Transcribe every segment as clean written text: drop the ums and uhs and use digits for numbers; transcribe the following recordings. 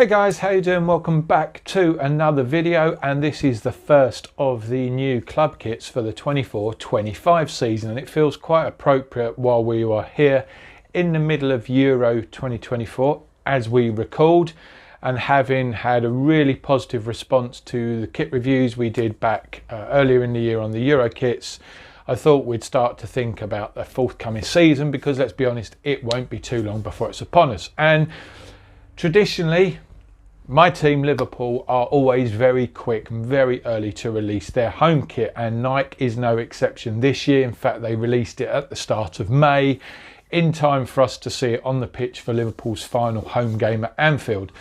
Hey guys, how you doing? Welcome back to another video, and this is the first of the new club kits for the 24-25 season, and it feels quite appropriate while we are here in the middle of Euro 2024 as we record, and having had a really positive response to the kit reviews we did back earlier in the year on the Euro kits. I thought we'd start to think about the forthcoming season, because let's be honest, it won't be too long before it's upon us. And traditionally, my team Liverpool are always very quick and very early to release their home kit, and Nike is no exception this year. In fact, they released it at the start of May, in time for us to see it on the pitch for Liverpool's final home game at Anfield.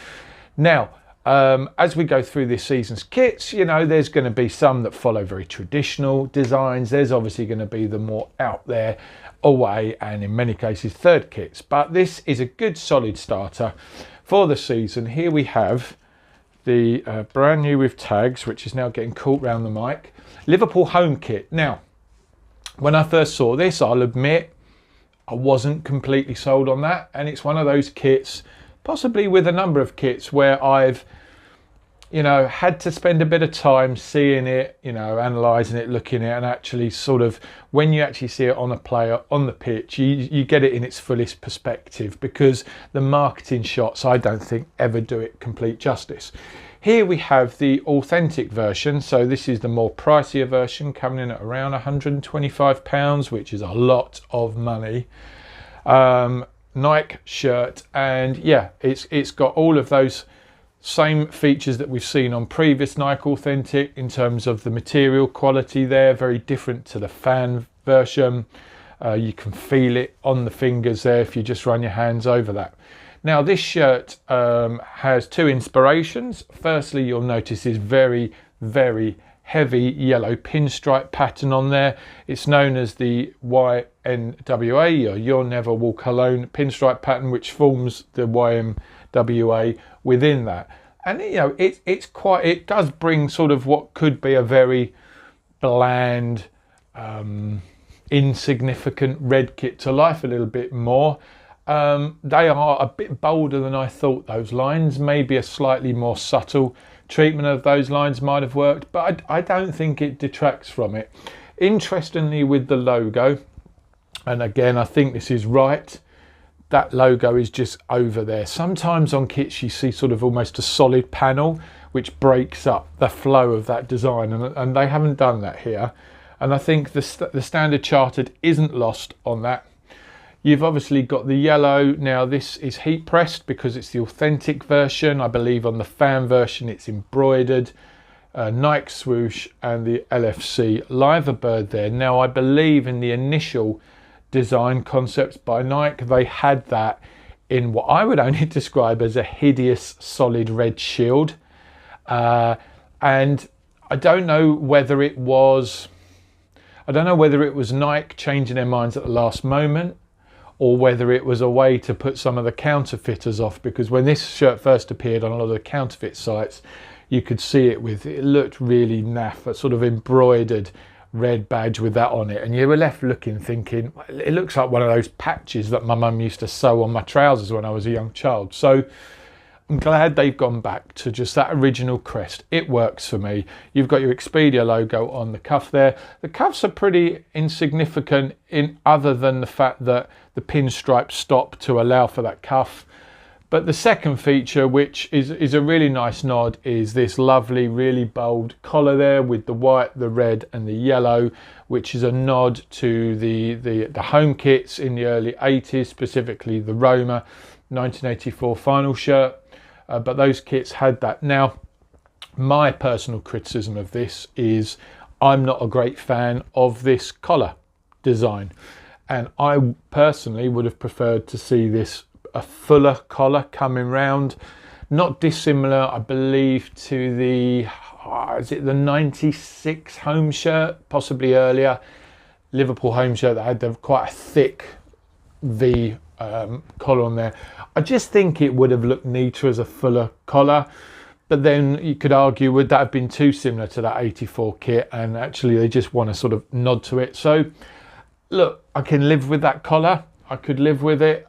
Now, as we go through this season's kits, you know, there's going to be some that follow very traditional designs. There's obviously going to be the more out there, away, and in many cases third kits. But this is a good solid starter for the season. Here we have the brand new with tags, which is now getting caught round the mic, Liverpool home kit. Now, when I first saw this, I'll admit I wasn't completely sold on that, and it's one of those kits, possibly with a number of kits, where I've, you know, had to spend a bit of time seeing it, you know, analysing it, looking at it, and actually sort of, when you actually see it on a player on the pitch, you get it in its fullest perspective, because the marketing shots, I don't think, ever do it complete justice. Here we have the authentic version, so this is the more pricier version, coming in at around £125, which is a lot of money. Nike shirt, and yeah, it's got all of those same features that we've seen on previous Nike Authentic in terms of the material quality there, very different to the fan version. You can feel it on the fingers there if you just run your hands over that. Now, this shirt has two inspirations. Firstly, you'll notice is very, very heavy yellow pinstripe pattern on there. It's known as the YNWA, or You'll Never Walk Alone pinstripe pattern, which forms the YNWA within that. And you know, it does bring sort of what could be a very bland, insignificant red kit to life a little bit more. They are a bit bolder than I thought, those lines. Maybe a slightly more subtle treatment of those lines might have worked, but I don't think it detracts from it. Interestingly, with the logo, and again, I think this is right, that logo is just over there. Sometimes on kits you see sort of almost a solid panel which breaks up the flow of that design, and they haven't done that here. And I think the standard chartered isn't lost on that. You've obviously got the yellow. Now, this is heat pressed because it's the authentic version. I believe on the fan version it's embroidered. Nike swoosh and the LFC liver bird there. Now, I believe in the initial design concepts by Nike, they had that in what I would only describe as a hideous solid red shield. And I don't know whether it was Nike changing their minds at the last moment, or whether it was a way to put some of the counterfeiters off, because when this shirt first appeared on a lot of the counterfeit sites, you could see it looked really naff, a sort of embroidered red badge with that on it, and you were left looking thinking, it looks like one of those patches that my mum used to sew on my trousers when I was a young child. So I'm glad they've gone back to just that original crest. It works for me. You've got your Expedia logo on the cuff there. The cuffs are pretty insignificant, in other than the fact that the pinstripes stop to allow for that cuff. But the second feature, which is a really nice nod, is this lovely, really bold collar there with the white, the red and the yellow, which is a nod to the home kits in the early 80s, specifically the Roma 1984 final shirt. But those kits had that. Now, my personal criticism of this is I'm not a great fan of this collar design. And I personally would have preferred to see this a fuller collar coming round, not dissimilar, I believe, to the is it the 96 home shirt, possibly earlier Liverpool home shirt that had quite a thick V collar on there. I just think it would have looked neater as a fuller collar, but then you could argue, would that have been too similar to that 84 kit, and actually they just want to sort of nod to it. So look, I can live with that collar. I could live with it.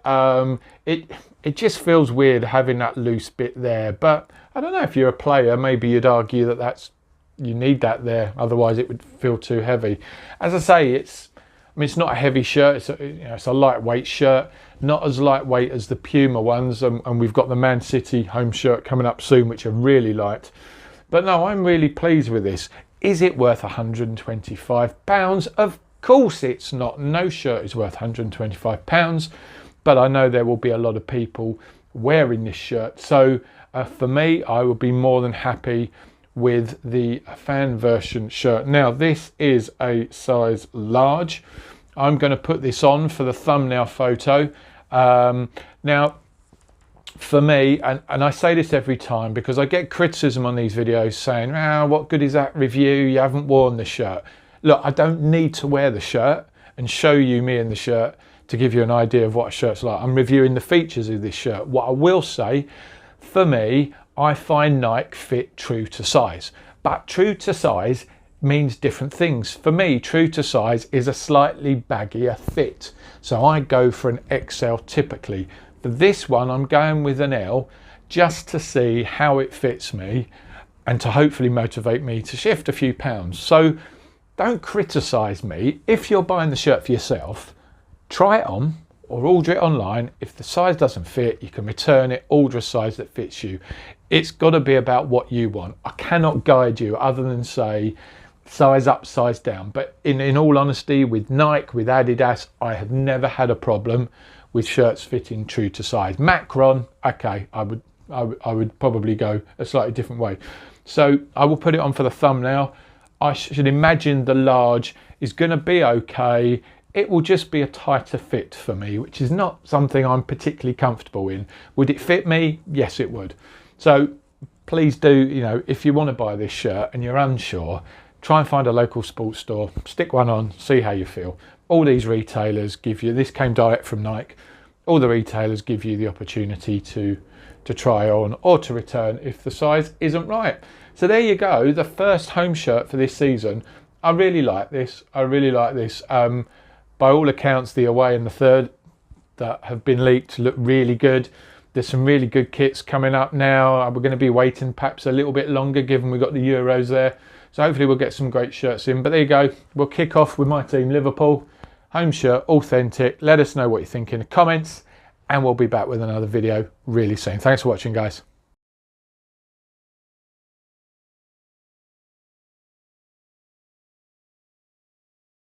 it just feels weird having that loose bit there. But I don't know, if you're a player, maybe you'd argue that you need that there, otherwise it would feel too heavy. As I say, it's not a heavy shirt, it's a lightweight shirt, not as lightweight as the Puma ones, and we've got the Man City home shirt coming up soon, which are really light. But no, I'm really pleased with this. Is it worth £125? Of course it's not. No shirt is worth £125, but I know there will be a lot of people wearing this shirt. So for me, I will be more than happy with the fan version shirt. Now, this is a size large. I'm going to put this on for the thumbnail photo. Now, for me, and I say this every time because I get criticism on these videos saying, what good is that review? You haven't worn the shirt. Look, I don't need to wear the shirt and show you me in the shirt to give you an idea of what a shirt's like. I'm reviewing the features of this shirt. What I will say, for me, I find Nike fit true to size, but true to size means different things. For me, true to size is a slightly baggier fit. So I go for an XL typically. For this one, I'm going with an L just to see how it fits me and to hopefully motivate me to shift a few pounds. So don't criticize me. If you're buying the shirt for yourself, try it on or order it online. If the size doesn't fit, you can return it, order a size that fits you. It's got to be about what you want. I cannot guide you other than say size up, size down. But in all honesty, with Nike, with Adidas, I have never had a problem with shirts fitting true to size. Macron, okay, I would probably go a slightly different way. So I will put it on for the thumbnail. I should imagine the large is going to be okay. It will just be a tighter fit for me, which is not something I'm particularly comfortable in. Would it fit me? Yes, it would. So please do, if you want to buy this shirt and you're unsure, try and find a local sports store, stick one on, see how you feel. All these retailers give you, this came direct from Nike, all the retailers give you the opportunity to try on or to return if the size isn't right. So there you go, the first home shirt for this season. I really like this. By all accounts, the away and the third that have been leaked look really good. There's some really good kits coming up now. We're going to be waiting perhaps a little bit longer given we've got the Euros there. So hopefully we'll get some great shirts in. But there you go. We'll kick off with my team, Liverpool. Home shirt, authentic. Let us know what you think in the comments. And we'll be back with another video really soon. Thanks for watching, guys.